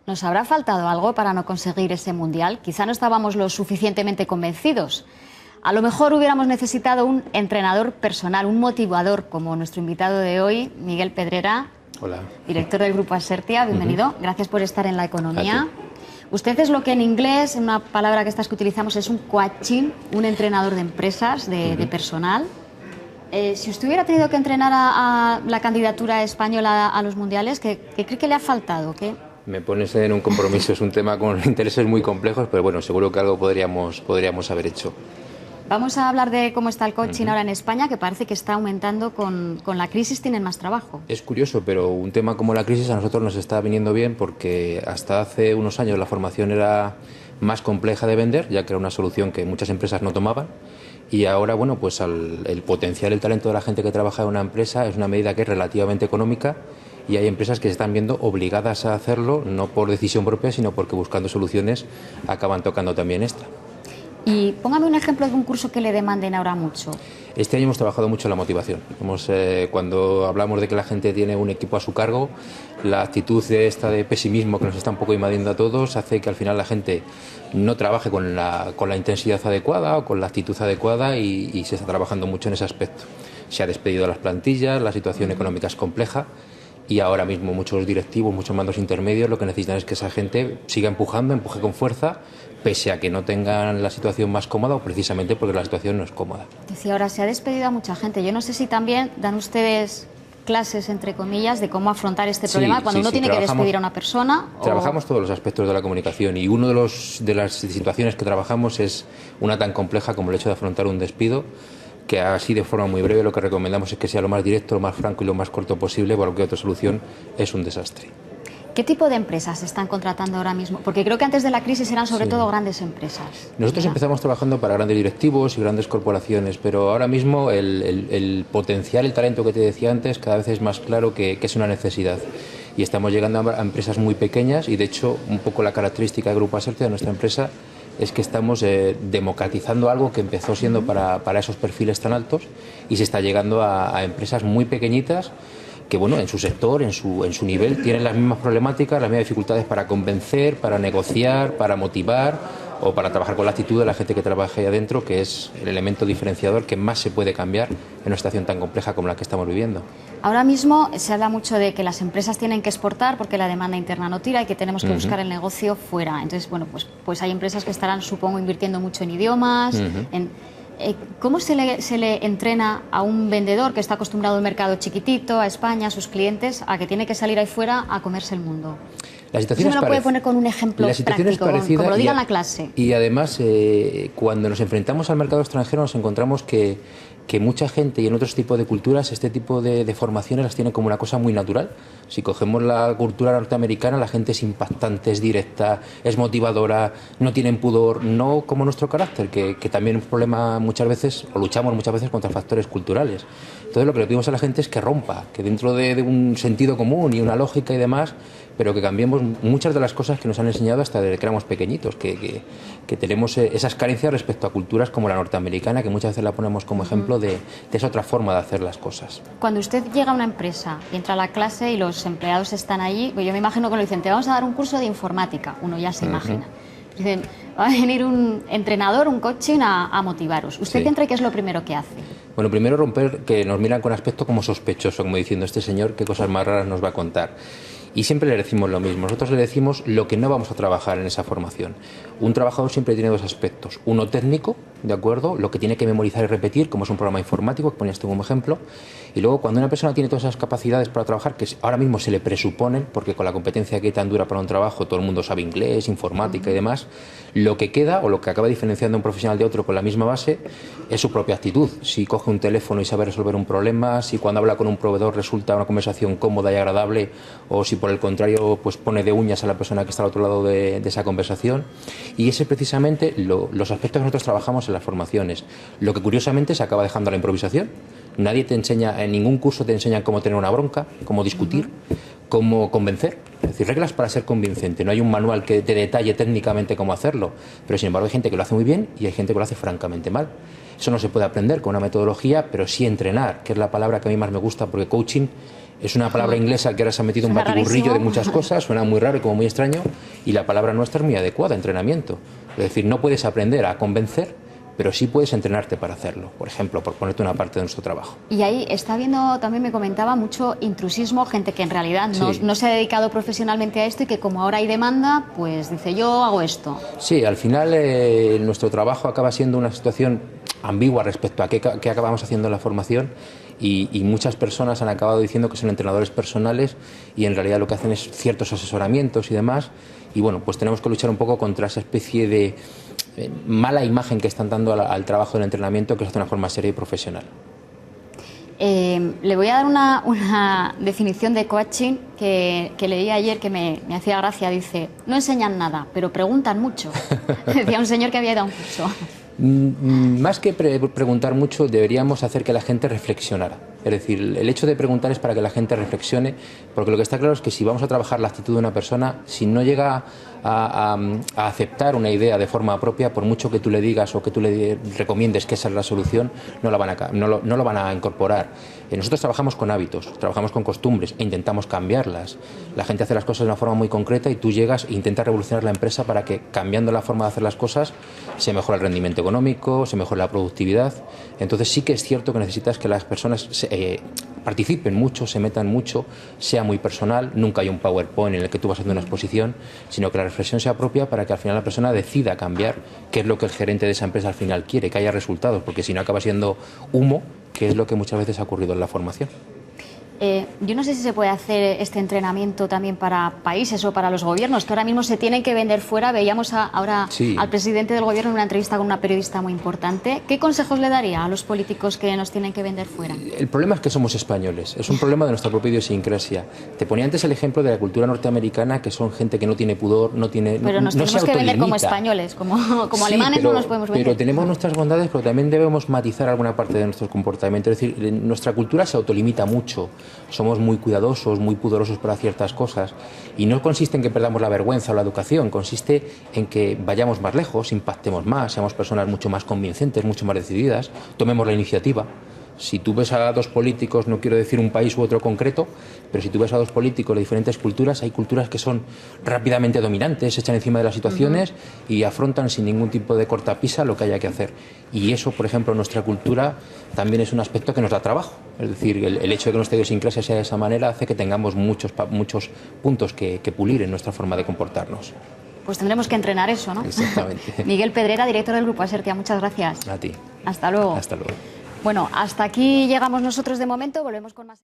¿Nos habrá faltado algo para no conseguir ese mundial? Quizá no estábamos lo suficientemente convencidos. A lo mejor hubiéramos necesitado un entrenador personal, un motivador, como nuestro invitado de hoy, Miguel Pedrera. Hola. Director del Grupo Asertia, bienvenido. Gracias por estar en La Economía. Usted es lo que en inglés, una palabra que estas que utilizamos, es un coaching, un entrenador de empresas, de personal. Si usted hubiera tenido que entrenar a la candidatura española a los mundiales, ¿qué cree que le ha faltado? ¿Qué? Me pones en un compromiso, es un tema con intereses muy complejos, pero bueno, seguro que algo podríamos haber hecho. Vamos a hablar de cómo está el coaching ahora en España, que parece que está aumentando con la crisis, tienen más trabajo. Es curioso, pero un tema como la crisis a nosotros nos está viniendo bien porque hasta hace unos años la formación era más compleja de vender, ya que era una solución que muchas empresas no tomaban. Y ahora, bueno, pues el potencial, el talento de la gente que trabaja en una empresa es una medida que es relativamente económica y hay empresas que se están viendo obligadas a hacerlo, no por decisión propia, sino porque buscando soluciones acaban tocando también esta. Y póngame un ejemplo de un curso que le demanden ahora mucho. Este año hemos trabajado mucho en la motivación. Cuando hablamos de que la gente tiene un equipo a su cargo, la actitud de pesimismo que nos está un poco invadiendo a todos hace que al final la gente no trabaje con la intensidad adecuada o con la actitud adecuada y se está trabajando mucho en ese aspecto. Se ha despedido a las plantillas, la situación económica es compleja y ahora mismo muchos directivos, muchos mandos intermedios lo que necesitan es que esa gente siga empujando, empuje con fuerza, pese a que no tengan la situación más cómoda o precisamente porque la situación no es cómoda. Decía, ahora se ha despedido a mucha gente. Yo no sé si también dan ustedes clases, entre comillas, de cómo afrontar este problema cuando uno tiene que despedir a una persona. Trabajamos todos los aspectos de la comunicación y uno de las situaciones que trabajamos es una tan compleja como el hecho de afrontar un despido, que así de forma muy breve lo que recomendamos es que sea lo más directo, lo más franco y lo más corto posible, porque cualquier otra solución es un desastre. ¿Qué tipo de empresas se están contratando ahora mismo? Porque creo que antes de la crisis eran sobre todo grandes empresas. Nosotros empezamos trabajando para grandes directivos y grandes corporaciones, pero ahora mismo el potencial, el talento que te decía antes, cada vez es más claro que es una necesidad. Y estamos llegando a empresas muy pequeñas y, de hecho, un poco la característica del Grupo Asertia, de nuestra empresa, es que estamos democratizando algo que empezó siendo para esos perfiles tan altos y se está llegando a empresas muy pequeñitas que, bueno, en su sector, en su nivel, tienen las mismas problemáticas, las mismas dificultades para convencer, para negociar, para motivar o para trabajar con la actitud de la gente que trabaja ahí adentro, que es el elemento diferenciador que más se puede cambiar en una situación tan compleja como la que estamos viviendo. Ahora mismo se habla mucho de que las empresas tienen que exportar porque la demanda interna no tira y que tenemos que buscar el negocio fuera. Entonces, bueno, pues hay empresas que estarán, supongo, invirtiendo mucho en idiomas, ¿cómo se le entrena a un vendedor que está acostumbrado al mercado chiquitito, a España, a sus clientes, a que tiene que salir ahí fuera a comerse el mundo? La situación ¿Eso me lo puede poner con un ejemplo práctico, como lo diga en la clase? Y además, cuando nos enfrentamos al mercado extranjero nos encontramos que mucha gente y en otros tipos de culturas este tipo de formaciones las tiene como una cosa muy natural. Si cogemos la cultura norteamericana, la gente es impactante, es directa, es motivadora, no tienen pudor, no como nuestro carácter, que también es un problema muchas veces, o luchamos muchas veces contra factores culturales. Entonces lo que le pedimos a la gente es que rompa, que dentro de un sentido común y una lógica y demás, pero que cambiemos muchas de las cosas que nos han enseñado hasta desde que éramos pequeñitos, que tenemos esas carencias respecto a culturas como la norteamericana, que muchas veces la ponemos como ejemplo de esa otra forma de hacer las cosas. Cuando usted llega a una empresa y entra a la clase y los empleados están allí, pues yo me imagino que lo dicen, te vamos a dar un curso de informática, uno ya se imagina. Dicen, va a venir un entrenador, un coaching a motivaros. ¿Usted qué entra y qué es lo primero que hace? Bueno, primero romper que nos miran con aspecto como sospechoso, como diciendo, este señor qué cosas más raras nos va a contar. Y siempre le decimos lo mismo, nosotros le decimos lo que no vamos a trabajar en esa formación. Un trabajador siempre tiene dos aspectos, uno técnico, ¿de acuerdo?, lo que tiene que memorizar y repetir, como es un programa informático, que ponías tú como ejemplo, y luego cuando una persona tiene todas esas capacidades para trabajar, que ahora mismo se le presuponen, porque con la competencia que hay tan dura para un trabajo, todo el mundo sabe inglés, informática y demás, lo que queda, o lo que acaba diferenciando a un profesional de otro con la misma base, es su propia actitud. Si coge un teléfono y sabe resolver un problema, si cuando habla con un proveedor resulta una conversación cómoda y agradable, o si por el contrario pues pone de uñas a la persona que está al otro lado de esa conversación. Y ese es precisamente los aspectos que nosotros trabajamos en las formaciones. Lo que curiosamente se acaba dejando a la improvisación. Nadie te enseña, en ningún curso te enseñan cómo tener una bronca, cómo discutir, cómo convencer. Es decir, reglas para ser convincente. No hay un manual que te detalle técnicamente cómo hacerlo, pero sin embargo hay gente que lo hace muy bien y hay gente que lo hace francamente mal. Eso no se puede aprender con una metodología, pero sí entrenar, que es la palabra que a mí más me gusta, porque coaching Es una palabra inglesa que ahora se ha metido un Suena batiburrillo de rarísimo. muchas cosas, suena muy raro y como muy extraño, y la palabra nuestra es muy adecuada, entrenamiento. Es decir, no puedes aprender a convencer, pero sí puedes entrenarte para hacerlo, por ejemplo, por ponerte una parte de nuestro trabajo. Y ahí está habiendo, también me comentaba, mucho intrusismo, gente que en realidad Sí. no se ha dedicado profesionalmente a esto y que como ahora hay demanda, pues dice yo hago esto. Sí, al final nuestro trabajo acaba siendo una situación ambigua respecto a qué acabamos haciendo en la formación y muchas personas han acabado diciendo que son entrenadores personales y en realidad lo que hacen es ciertos asesoramientos y demás y bueno, pues tenemos que luchar un poco contra esa especie de mala imagen que están dando al trabajo del entrenamiento que es de una forma seria y profesional. Le voy a dar una definición de coaching que leí ayer que me hacía gracia. Dice, no enseñan nada, pero preguntan mucho. Decía un señor que había ido a un curso. Más que preguntar mucho, deberíamos hacer que la gente reflexionara. Es decir, el hecho de preguntar es para que la gente reflexione, porque lo que está claro es que si vamos a trabajar la actitud de una persona, si no llega a aceptar una idea de forma propia, por mucho que tú le digas o que tú le recomiendes que esa es la solución, no lo van a incorporar. Nosotros trabajamos con hábitos, trabajamos con costumbres e intentamos cambiarlas. La gente hace las cosas de una forma muy concreta y tú llegas e intentas revolucionar la empresa para que, cambiando la forma de hacer las cosas, se mejore el rendimiento económico, se mejore la productividad. Entonces sí que es cierto que necesitas que las personas participen mucho, se metan mucho, sea muy personal, nunca hay un PowerPoint en el que tú vas haciendo una exposición, sino que la reflexión sea propia para que al final la persona decida cambiar qué es lo que el gerente de esa empresa al final quiere, que haya resultados, porque si no acaba siendo humo, que es lo que muchas veces ha ocurrido en la formación. Yo no sé si se puede hacer este entrenamiento también para países o para los gobiernos, que ahora mismo se tienen que vender fuera. Veíamos ahora al presidente del gobierno en una entrevista con una periodista muy importante. ¿Qué consejos le daría a los políticos que nos tienen que vender fuera? El problema es que somos españoles, es un problema de nuestra propia idiosincrasia. Te ponía antes el ejemplo de la cultura norteamericana, que son gente que no tiene pudor, no tiene... Pero nos tenemos que vender como españoles, como sí, alemanes no nos podemos vender. Pero tenemos nuestras bondades, pero también debemos matizar alguna parte de nuestro comportamiento. Es decir, nuestra cultura se autolimita mucho. Somos muy cuidadosos, muy pudorosos para ciertas cosas y no consiste en que perdamos la vergüenza o la educación, consiste en que vayamos más lejos, impactemos más, seamos personas mucho más convincentes, mucho más decididas, tomemos la iniciativa. Si tú ves a dos políticos, no quiero decir un país u otro concreto, pero si tú ves a dos políticos de diferentes culturas, hay culturas que son rápidamente dominantes, se echan encima de las situaciones y afrontan sin ningún tipo de cortapisa lo que haya que hacer. Y eso, por ejemplo, en nuestra cultura también es un aspecto que nos da trabajo. Es decir, el hecho de que nuestra idiosincrasia sea de esa manera hace que tengamos muchos puntos que pulir en nuestra forma de comportarnos. Pues tendremos que entrenar eso, ¿no? Exactamente. Miguel Pedrera, director del Grupo Asertia, muchas gracias. A ti. Hasta luego. Hasta luego. Bueno, hasta aquí llegamos nosotros de momento, volvemos con más...